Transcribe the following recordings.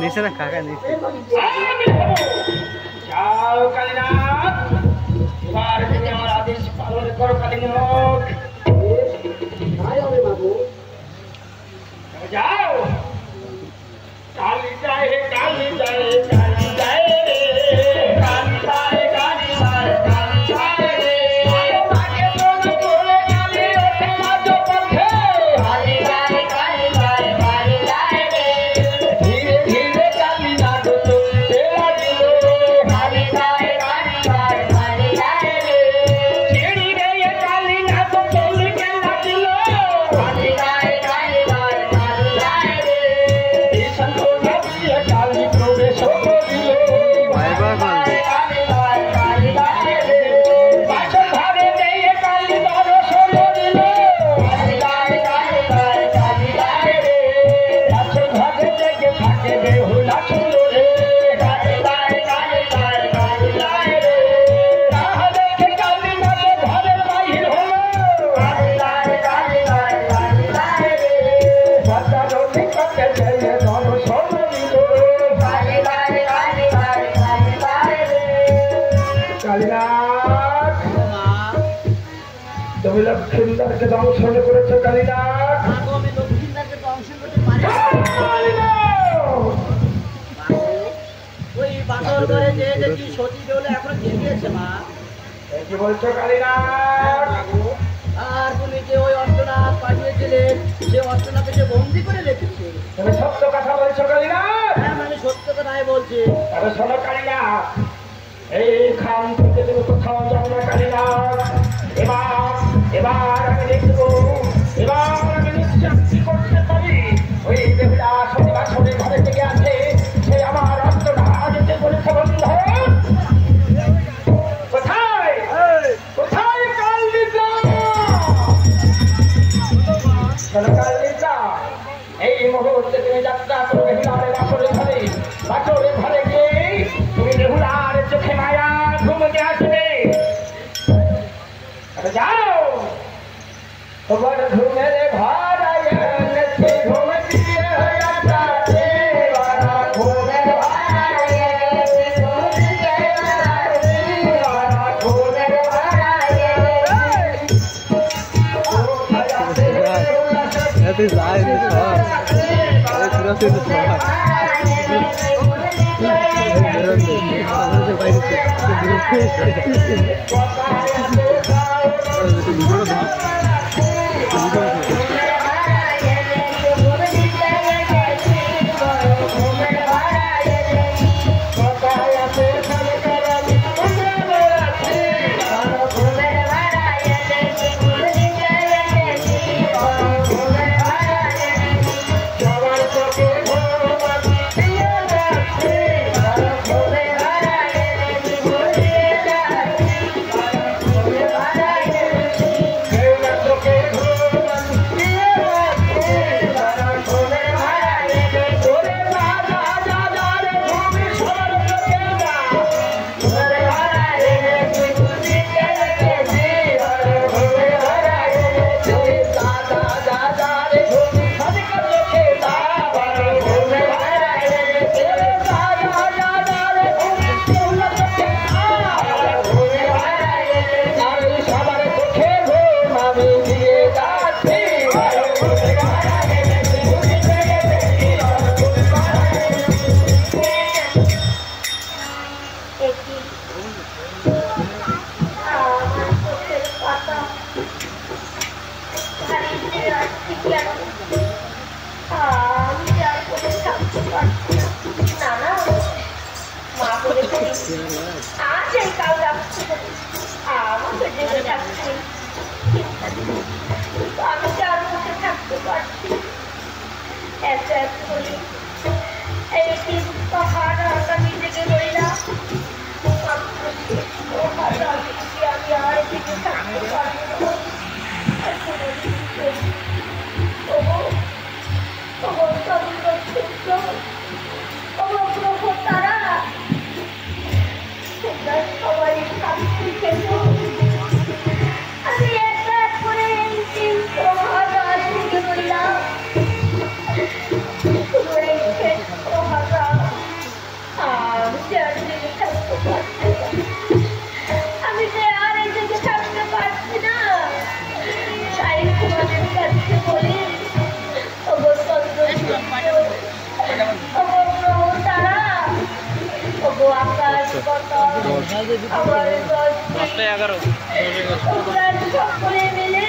নিচে না কাকা নিচে যাও কালীনাথ, এবার তুমি আমার আদেশ পালন করো কালীনাথ। যাও কালী যায় হে কালী যায় কালী যায় রে কালী যায় কালী যায় কালী যায় রে আগে তোর করে কালী ওঠে মাঝ পথে কালী যায় কালী যায় কালী যায় রে ধীরে ধীরে কালী নাচ চলতে লাগিল কালী যায় কালী যায় কালী যায় রে ছেড়ি রে কালী নাচ চলতে লাগিল কালী যায় কালী যায় কালী যায় রে এই সন্তোষে কালী প্রবেশ করিল ভাইবা বলবে কালী যায় কালী যায় রে পাশে ধারে দিয়ে কালী দর্শন দিল কালী যায় কালী যায় কালী যায় রে পাশে ধারে থেকে থাকে বেহুলা ছিল রে কালী যায় কালী যায় কালী যায় রে তাহা দেখে কালী মাঝে ঘরে বাহির হলো কালী যায় কালী যায় কালী যায় রে বাচ্চারও নিকটে যেয়ে দর্শন দিল কালী যায় কালী যায় কালী যায় রে কালীনাথ তুমি লক্ষ্মীদারকে দংশন করেছো কালীনাথ আমি দক্ষিণদারকে দংশন করতে পারি না। ওই বাসর ঘরে যে দেখি সতী দেউলে এখনো জেগেছে মা। কি বলছো কালীনাথ আর তুমি যে ওই অষ্টনাথ পাঠিয়েছিলেন সে অষ্টনাথকে যে বন্দি করে রেখেছে। তুমি সত্য কথা বলছো কালীনাথ হ্যাঁ মানে সত্য কথাই বলছি। আরে শোনো কালীনাথ এইখান থেকে তুমি কোথাও যাও না কালীনাথ এবার আমি দেখবো এবার আমি নিশ্চয় কি করতে পারি ওই দেবতা শনিবার শনি ঘরে থেকে আছে সে আমার অন্তরা আগে বলেছে বন্ধ কোথায় কোথায় কালীটা শোনো কালীটা এই মুহূর্তে তুমি যাত্রা করবে হিলারে বাসরের ঘরে গিয়ে তুমি বেহুলার চোখে মায়া ঘুমতে আসবে যাও তোমার ঘুমের ভাড়ায় ঘুম দিয়ে ঘুমের ভাড়ায় ঘুমের এতে যায় না সব পুরো তো সব Oh, সকলে মিলে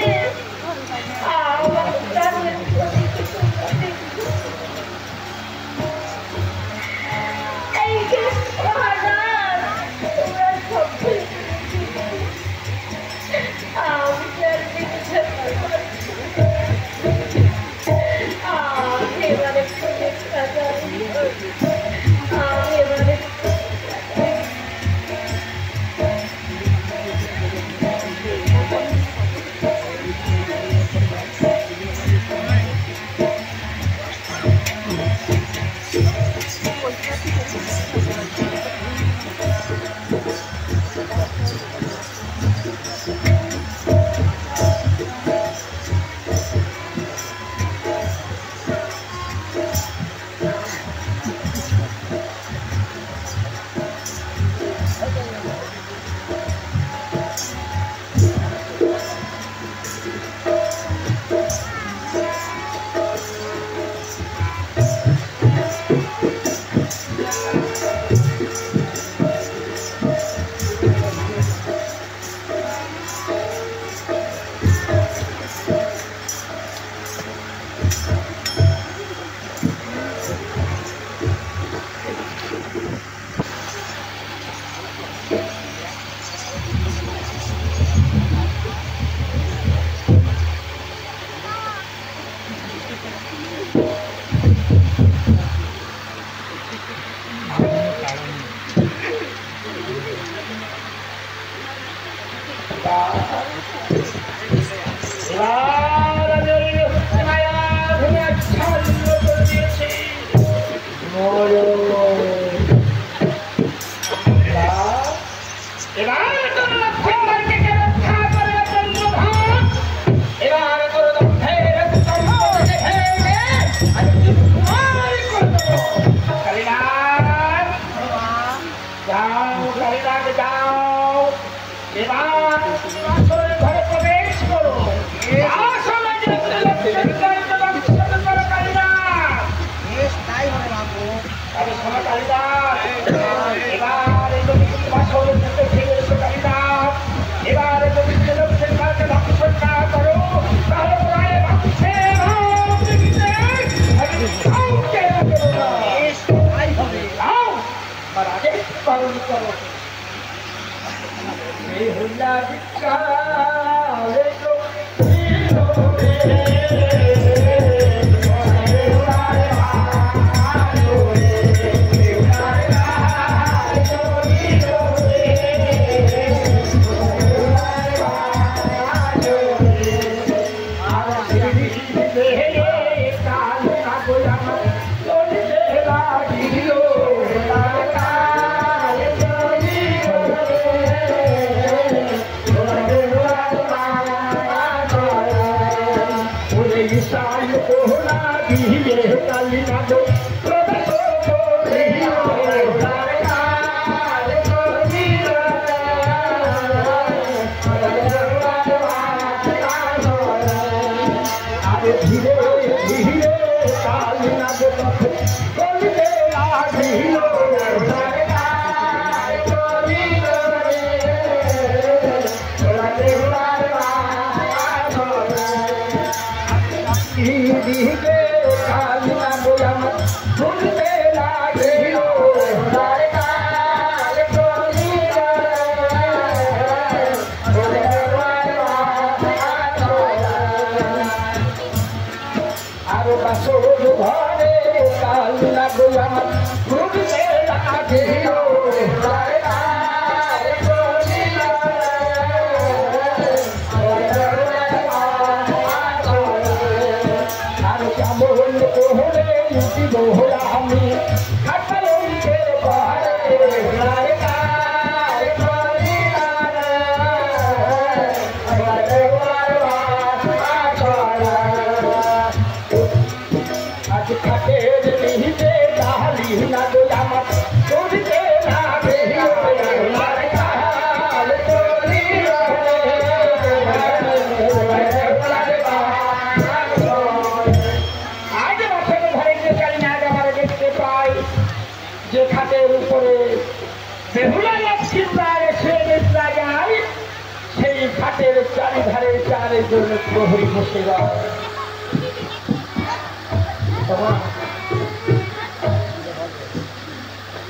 খাটের চারিধারে চারিজন প্রহরী বসে রয়।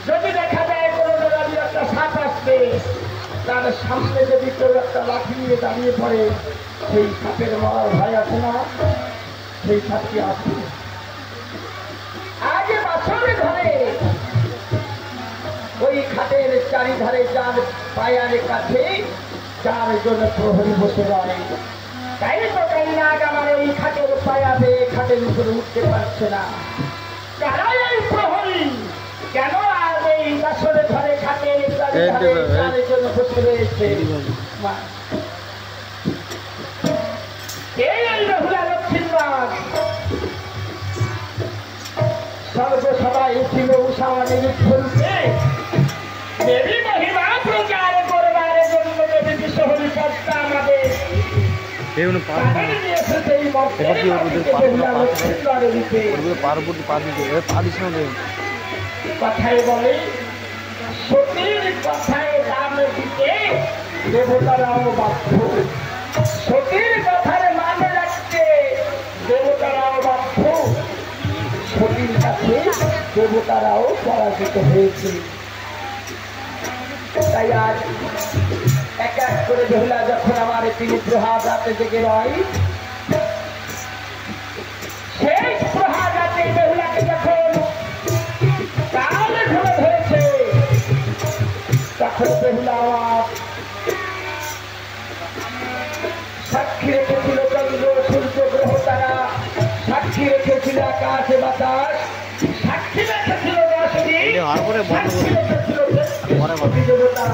যদি দেখা যায় কোনো জায়গায় একটা সাপ আসবে, তার সামনে যদি কেউ একটা লাঠি নিয়ে দাঁড়িয়ে পড়ে, সেই সাপের মরার ভয় আছে না? সেই সাপটি আসবে। আগে বাসরে ঘরে ওই খাটের চারিধারে যার পায়ার কাছে চারজন প্রহরী বসে রয়। তাই তো তাই না আমার এই খাটের পায়া বেয়ে খাটের উপরে উঠতে পারছে না। কারাই এই প্রহরী? কেন আর এই বাসরে ঘরে খাটের চারিধারে চারজন বসে রয়েছে? এই রহুলা লক্ষ্মীবাগ সর্বসভায় ছিল উষাওয়ানের ফুলকে দেবী মহিমা প্রচার করবার জন্য দেবী বিশ্বহরি সত্তা আমাদের কথায় বলে সতীর কথায় দাম দিতে দেবতারাও বাধ্য, সতীর কথার মান রাখতে দেবতারাও বাধ্য। সতীর কাছে দেবতারাও পরাজিত হয়েছে। তাই আজ এক এক করে বেহুলা যখন আমার তিনি প্রহার রাতে জেগে রয়, সেই প্রহার রাতে বেহুলাকে যখন কালে ধরে ধরেছে, তখন বেহুলা আমার সাক্ষী রেখেছিল চন্দ্র সূর্য গ্রহ তারা, সাক্ষী রেখেছিল আকাশ বাতাস, সাক্ষী রেখেছিল দশরী, সাক্ষী রেখেছিল দেবতা।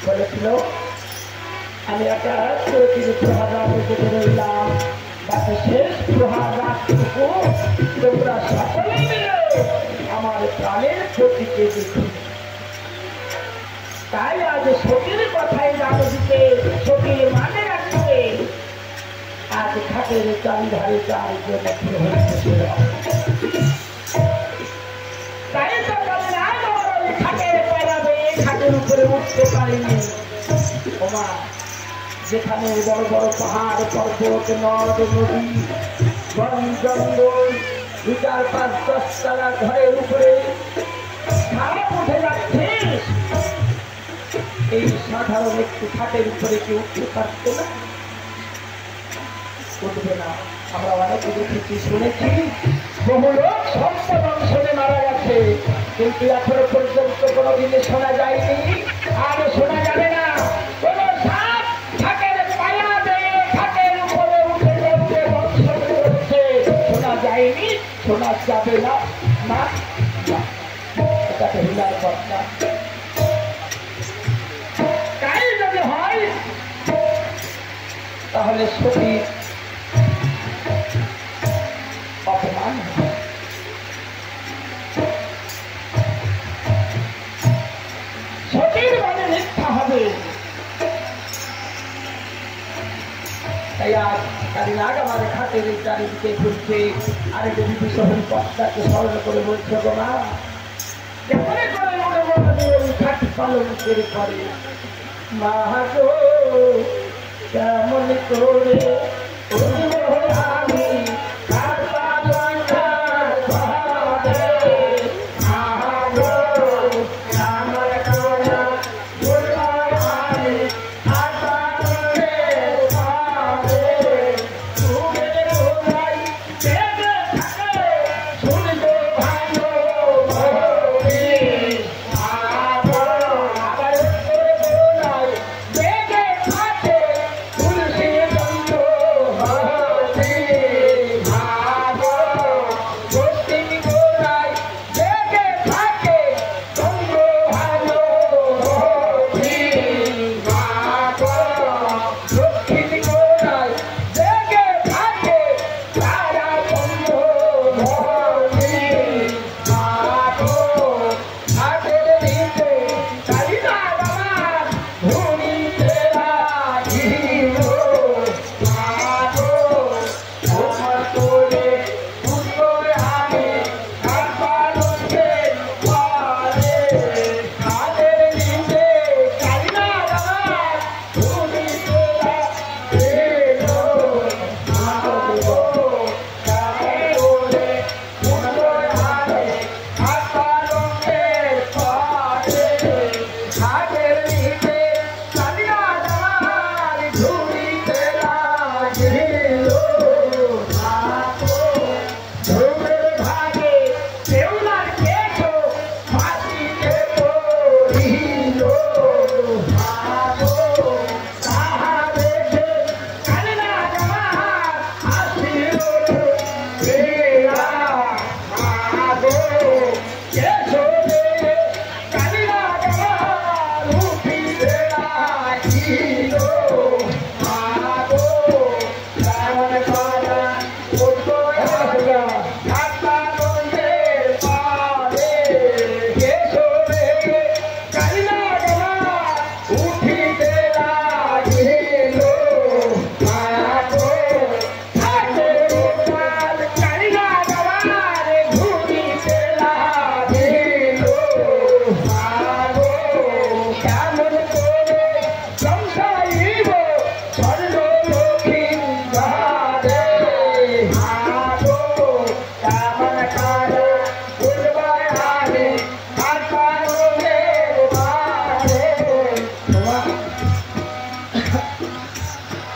বলেছিল আমি একটা তিনি প্রহার রাতে জেগে রইলাম, তাতে শেষ প্রহার রাতটুকু তোমরা সকলে মিলে আমার প্রাণের ক্ষতিকে দেখি। তাই আজ সতীর কথায় দাম দিতে, সতীর মানে রাখতে আজ খাটের চারিধারে চারজন প্রহরী বসে রয়। তাই তো বলে না খাটের পায়া বেয়ে খাটের উপরে উঠতে পারিনি। ওমা, যেখানে বড় বড় পাহাড় পর্বত নদ নদী বন জঙ্গল 2-4-5-10 তলা ঘরের উপরে খারাপ উঠে যাচ্ছে, এই সাধারণ একটু খাটের উপরে কি উঠতে পারতো না? উঠবে না। আমরা অনেকে দেখেছি, শুনেছি বহু লোক সর্বদংশনে মারা গেছে, কিন্তু এখনো পর্যন্ত কোনোদিনে শোনা যায়নি, আর শোনা যাবে না কোন সাপ খাটের পায়া বেয়ে খাটের উপরে উঠে যাচ্ছে, দংশন করছে। শোনা যায়নি, শোনা যাবে না। না, এটা বেহুলার কথা। তাই যদি হয় তাহলে সতীর অপমান, সতীর মানে মিথ্যা হবে। তাই আজ কালীন আগ আমাদের খাটের চারিদিকে ঘুরছে, আর যদি বিশ্বহরি পথটাকে স্মরণ করে বলছে গো মা, কেমন করে মনে মনে ওই খাট পালন করে করে মা গো, কেমন করে আমি খাট পালন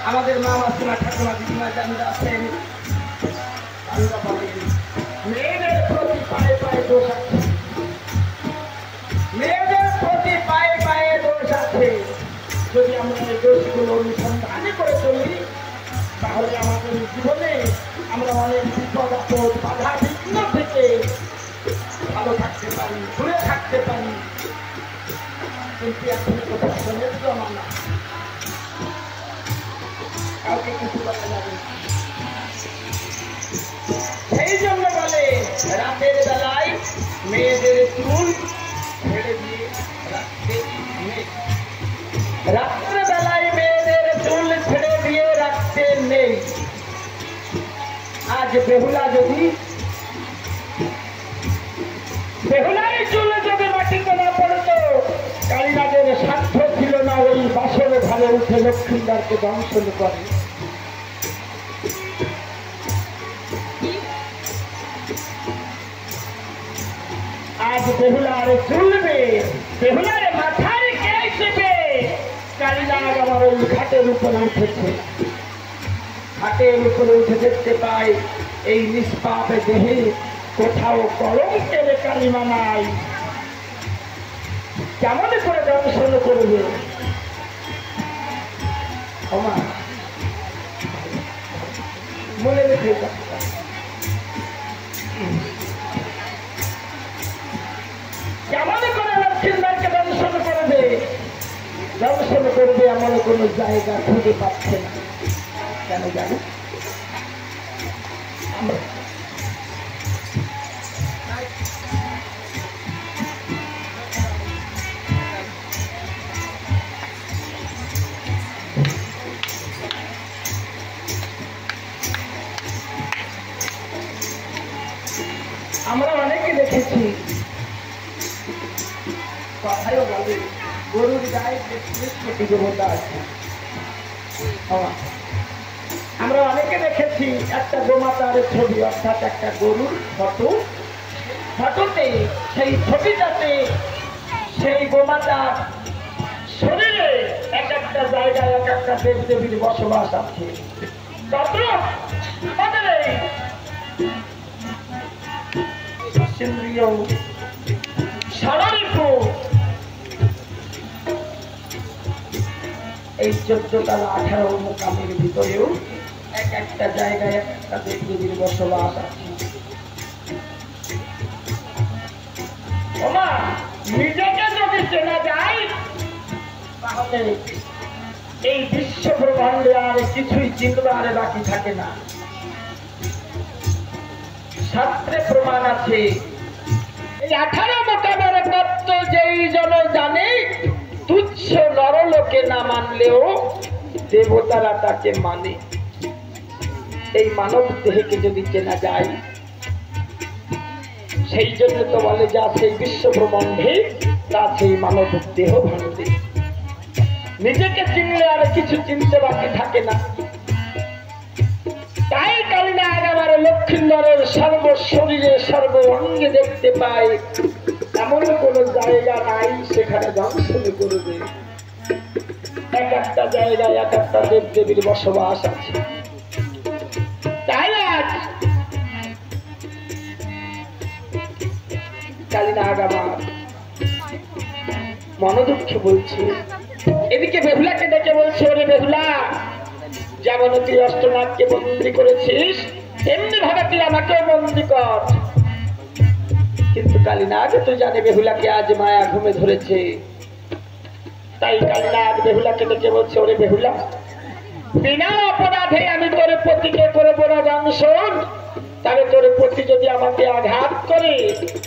আমাদের মা মাসিমা ঠাকুমা দিদিমা যারা আছেন তারা বলেন মেয়েদের প্রতি পায়ে পায়ে দোষ আছে, মেয়েদের প্রতি পায়ে পায়ে দোষ আছে। যদি আমরা এই দোষগুলো অনুসন্ধান করে চলি তাহলে আমাদের জীবনে আমরা অনেক বিপদ আপদ বাধা বিঘ্ন থেকে ভালো থাকতে পারি, দূরে থাকতে পারি। কিন্তু এখন কোথাও শোনের জমানা, কাউকে কিছু বলা যাবে না। সেই জন্য বলে রাতের বেলায় মেয়েদের চুল ছেড়ে দিয়ে রাখতে নেই, রাত্রে বেলায় মেয়েদের চুল ছেড়ে দিয়ে রাখতে নেই। আজ বেহুলা যদি বেহুলার চুল যদি মাটিতে না পড়তো, কালীনাথের সাধ্য ছিল না ওই বাসর ঘরে উঠে লক্ষ্মীদারকে দংশন করে। আজ বেহুলার চুলবে, বেহুলার মাথার কেসবে, কালীনাথ আমার ওই ঘাটের উপরে উঠেছে। ঘাটের উপরে উঠে দেখতে পাই এই নিষ্পাপ দেহে কোথাও কলঙ্কের কালিমা নাই। কেমন করে দর্শন করবে? মনে রেখে কেমন করে লক্ষ্মীদারকে দর্শন করবে? দর্শন করবে এমন কোন জায়গা খুঁজে পাচ্ছে না। কেন জানো? আমরা অনেকে দেখেছি কথায়ও বলে গরুর গায়ে ছোটি দেবতা আছে। আমরা অনেকে দেখেছি একটা গোমাতার ছবি, অর্থাৎ একটা গরুর ফটো, ফটোতে সেই ছবিটাতে সেই গোমাতার শরীরে এক একটা জায়গায় এক একটা দেব দেবীর বসবাস আছে। এই 14 তলা 18 মোকামের ভিতরেও এক একটা জায়গায় এক একটা দেব দেবীর বসবাস আছে। নিজেকে যদি চেনা যায় তাহলে এই বিশ্ব ব্রহ্মাণ্ডে আর কিছুই চিনবার বাকি থাকে না। শাস্ত্রে প্রমাণ আছে এই 18 মোকামের তত্ত্ব যেই জন জানে, তুচ্ছ নরলোকে না মানলেও দেবতারা তাকে মানে। এই মানব দেহকে যদি চেনা যায়, সেই জন্য তো বলে যা সেই বিশ্ব ব্রহ্মাণ্ডে তা সেই মানব দেহ ভাণ্ডে। নিজেকে চিনলে আর কিছু চিনতে বাকি থাকে না। তাই কালীনাথ আমার লক্ষ্মীন্দরের সর্ব শরীরে সর্ব অঙ্গে দেখতে পায় এমন কোন জায়গা নাই সেখানে দংশন করবে। এক একটা জায়গায় এক একটা দেব দেবীর বসবাস আছে। তাই আজ কালীনাথ আমার মনোদুঃখ বলছে। এদিকে বেহুলাকে ডেকে বলছে, ওরে বেহুলা, যেমন তুই অষ্টনাথকে বন্দী করেছিস তেমনি ভাবে তুই আমাকেও বন্দী কর। কিন্তু কালীনাথ তো জানে বেহুলাকে আজ মায়া ঘুমে ধরেছে। তাই কালীনাথ বেহুলাকে ডেকে বলছে, ওরে বেহুলা, বিনা অপরাধে আমি তোর পতিকে করবো না দংশন। তাহলে তোর পতি যদি আমাকে আঘাত করে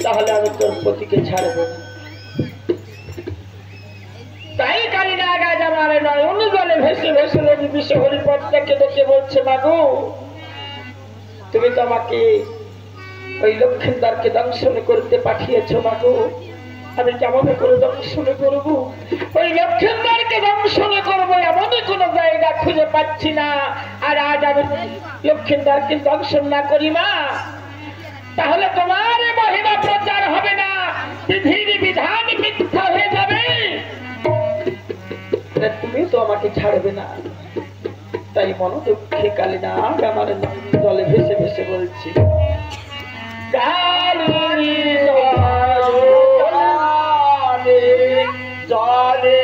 তাহলে আমি তোর পতিকে ছাড়ব না। তাই কালীনাথ আজ আমার নয়ন জলে ভেসে ভেসে বিশ্ব হরিপদকে ডেকে বলছে, মাগো তুমি তো আমাকে ওই লক্ষ্মীদারকে দংশন করতে পাঠিয়েছ। মাগো আমি কেমন করে দংশন করবো? ওই লক্ষ্মীদারকে দংশন করবো এমনই কোন জায়গা খুঁজে পাচ্ছি না। আর আজ আমি লক্ষ্মীদারকে দংশন না করি মা, তাহলে তোমার মহিমা প্রচার হবে না, বিধির বিধান মিথ্যা হয়ে যাবে। তুমি তো আমাকে ছাড়বে না। তাই তাই মন দুঃখে কালী না আমার জলে ভেসে ভেসে বলছি কালী জলে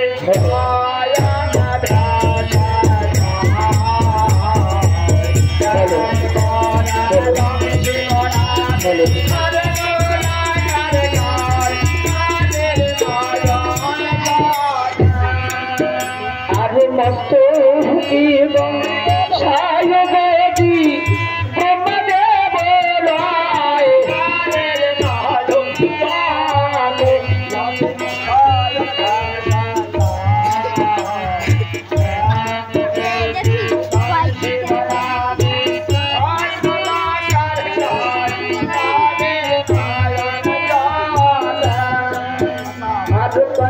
আরে মস্ত এবং সায়গী ব্রহ্মদেব রায় হাটুতে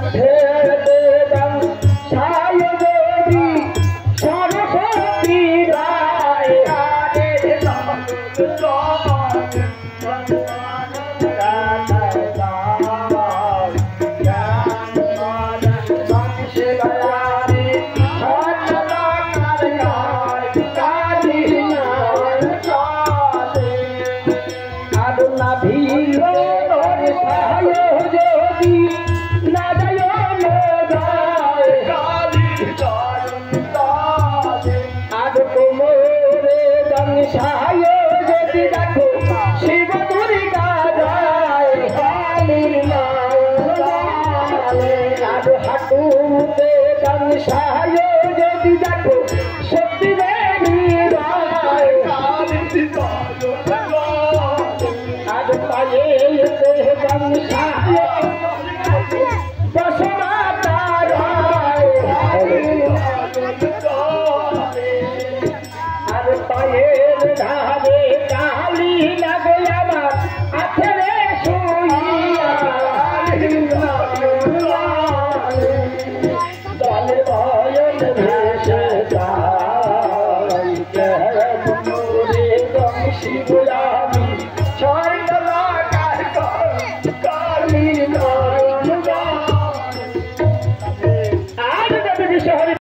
যদি দেখো